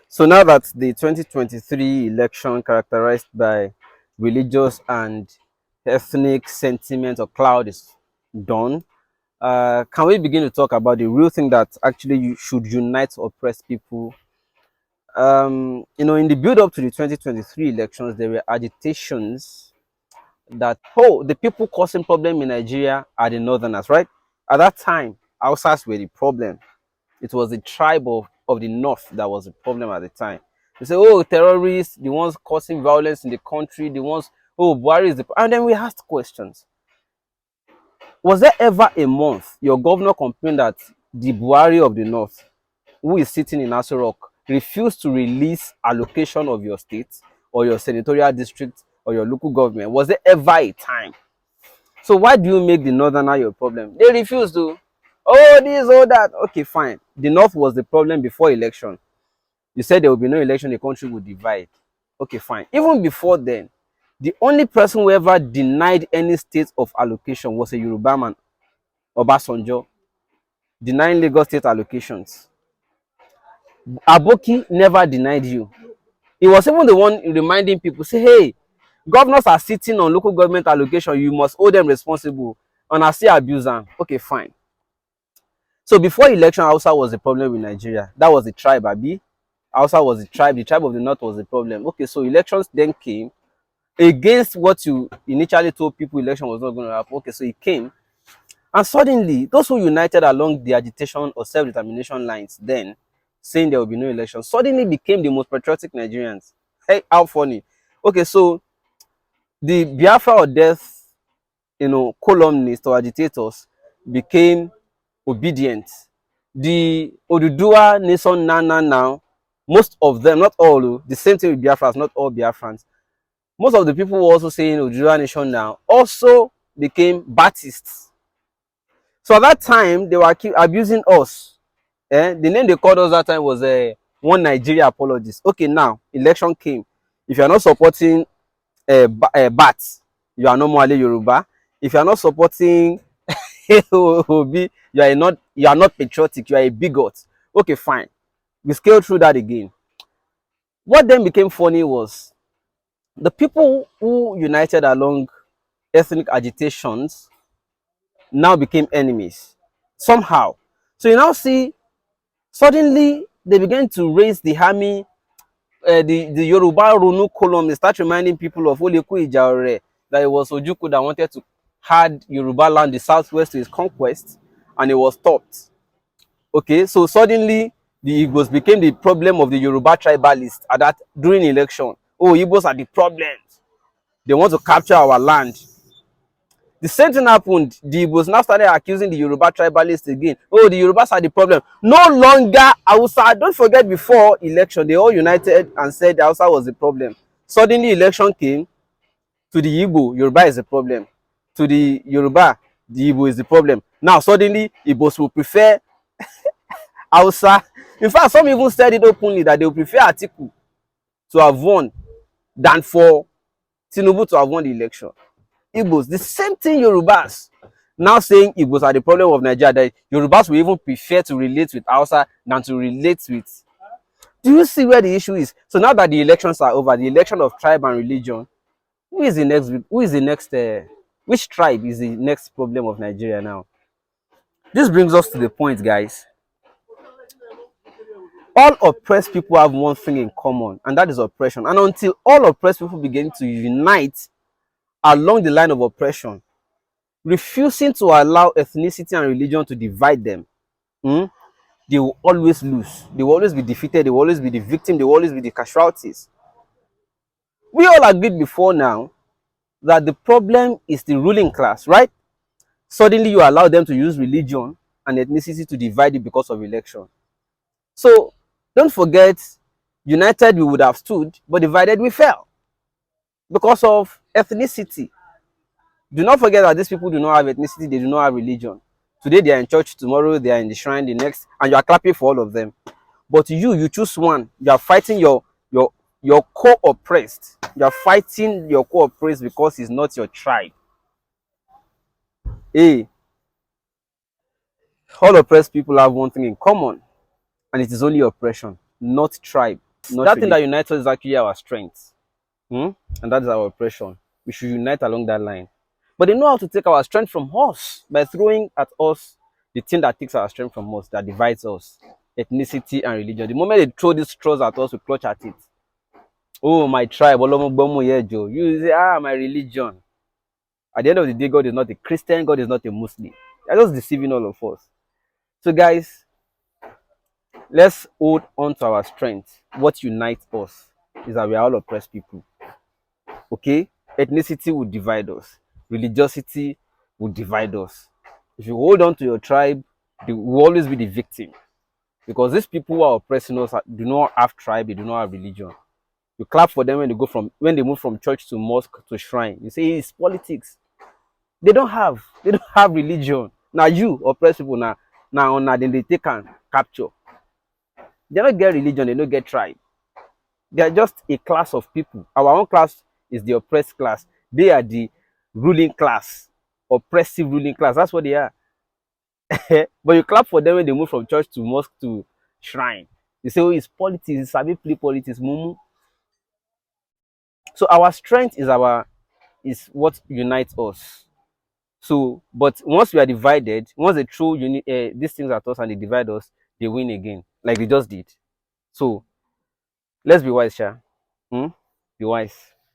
So now that the 2023 election characterized by religious and ethnic sentiment or cloud is done, can we begin to talk about the real thing that actually you should unite oppressed people? In the build up to the 2023 elections, there were agitations that, oh, the people causing problem in Nigeria are the northerners, right? At that time, Hausas were the problem. It was the tribe of the north that was the problem at the time. They say, oh, terrorists, the ones causing violence in the country, the ones, oh, Buhari is the. And then we asked questions. Was there ever a month your governor complained that the Buhari of the north, who is sitting in Aso Rock, refused to release allocation of your state or your senatorial district or your local government? Was there ever a time? So why do you make the northerner your problem? They refused to. Oh, this, oh, that. Okay, fine. The north was the problem before election. You said there will be no election, the country would divide. Okay, fine. Even before then, the only person who ever denied any state of allocation was a Yoruba man, Obasanjo, denying Lagos state allocations. Aboki never denied you. He was even the one reminding people, say, hey, governors are sitting on local government allocation, you must hold them responsible. And I still abuse them. Okay, fine. So before election, Hausa was the problem with Nigeria. That was the tribe, Abi. Hausa was the tribe of the north was the problem. Okay, so elections then came against what you initially told people election was not going to happen. Okay, so it came. And suddenly, those who united along the agitation or self-determination lines then, saying there will be no election, suddenly became the most patriotic Nigerians. Hey, how funny. Okay, so the Biafra or death, columnists or agitators became obedient. The Oduduwa nation now, most of them, not all, the same thing with Biafrans, not all Biafrans. Most of the people who were also saying Oduduwa nation now also became Baptists. So at that time, they were abusing us. The name they called us that time was One Nigeria Apologist. Okay, now, election came. If you are not supporting BAT, you are normally Yoruba. If you are not supporting Obi, you are not patriotic, you are a bigot. Okay, fine. We scaled through that again. What then became funny was the people who united along ethnic agitations now became enemies somehow. So you now see suddenly they began to raise the army, the Yoruba Ronu column. They start reminding people of Oleku Ijaore, that it was Ojukwu that wanted to had Yoruba land, the southwest, to his conquest, and it was stopped. Okay, so suddenly the Igbos became the problem of the Yoruba tribalists at that during election. Oh, Igbos are the problems. They want to capture our land. The same thing happened. The Igbos now started accusing the Yoruba tribalists again. Oh, the Yorubas are the problem. No longer Hausa. Don't forget, before election, they all united and said Hausa was the problem. Suddenly, election came. To the Igbo, Yoruba is the problem. To the Yoruba, the Igbo is the problem. Now, suddenly, Igbos will prefer Hausa. In fact, some even said it openly that they will prefer Atiku to have won than for Tinubu to have won the election. Igbos, the same thing Yorubas. Now saying Igbos are the problem of Nigeria, that Yorubas will even prefer to relate with Hausa than to relate with. Do you see where the issue is? So now that the elections are over, the election of tribe and religion, which tribe is the next problem of Nigeria now? This brings us to the point, guys. All oppressed people have one thing in common, and that is oppression. And until all oppressed people begin to unite along the line of oppression, refusing to allow ethnicity and religion to divide them, they will always lose. They will always be defeated. They will always be the victim. They will always be the casualties. We all agreed before now that the problem is the ruling class, right? Suddenly you allow them to use religion and ethnicity to divide it because of election. So don't forget, united we would have stood, but divided we fell because of ethnicity. Do not forget that these people do not have ethnicity, they do not have religion. Today they are in church, tomorrow they are in the shrine, the next, and you are clapping for all of them. But you choose one. You are fighting your co-oppressed. You are fighting your co-oppressed because it's not your tribe. Hey, all oppressed people have one thing in common, and it is only oppression, not tribe. that thing that unites us is actually our strength. Hmm? And that is our oppression. We should unite along that line. But they know how to take our strength from us by throwing at us the thing that takes our strength from us, that divides us, ethnicity and religion. The moment they throw these straws at us, we clutch at it. Oh, my tribe, you say, my religion. At the end of the day, God is not a Christian, God is not a Muslim. They're just deceiving all of us. So, guys, let's hold on to our strength. What unites us is that we are all oppressed people. Okay? Ethnicity will divide us, religiosity will divide us. If you hold on to your tribe, they will always be the victim. Because these people who are oppressing us do not have tribe, they do not have religion. You clap for them when they move from church to mosque to shrine. You say it's politics. They don't have religion. Now you oppress people now then they take and capture. They don't get religion, they don't get tribe. They are just a class of people. Our own class is the oppressed class. They are the ruling class, oppressive ruling class. That's what they are. But you clap for them when they move from church to mosque to shrine. You say, oh, it's politics, it's sabi play politics, mumu. So our strength is what unites us. So, but once we are divided, once they throw these things at us and they divide us, they win again, like they just did. So let's be wise, Sha. Hmm? Be wise.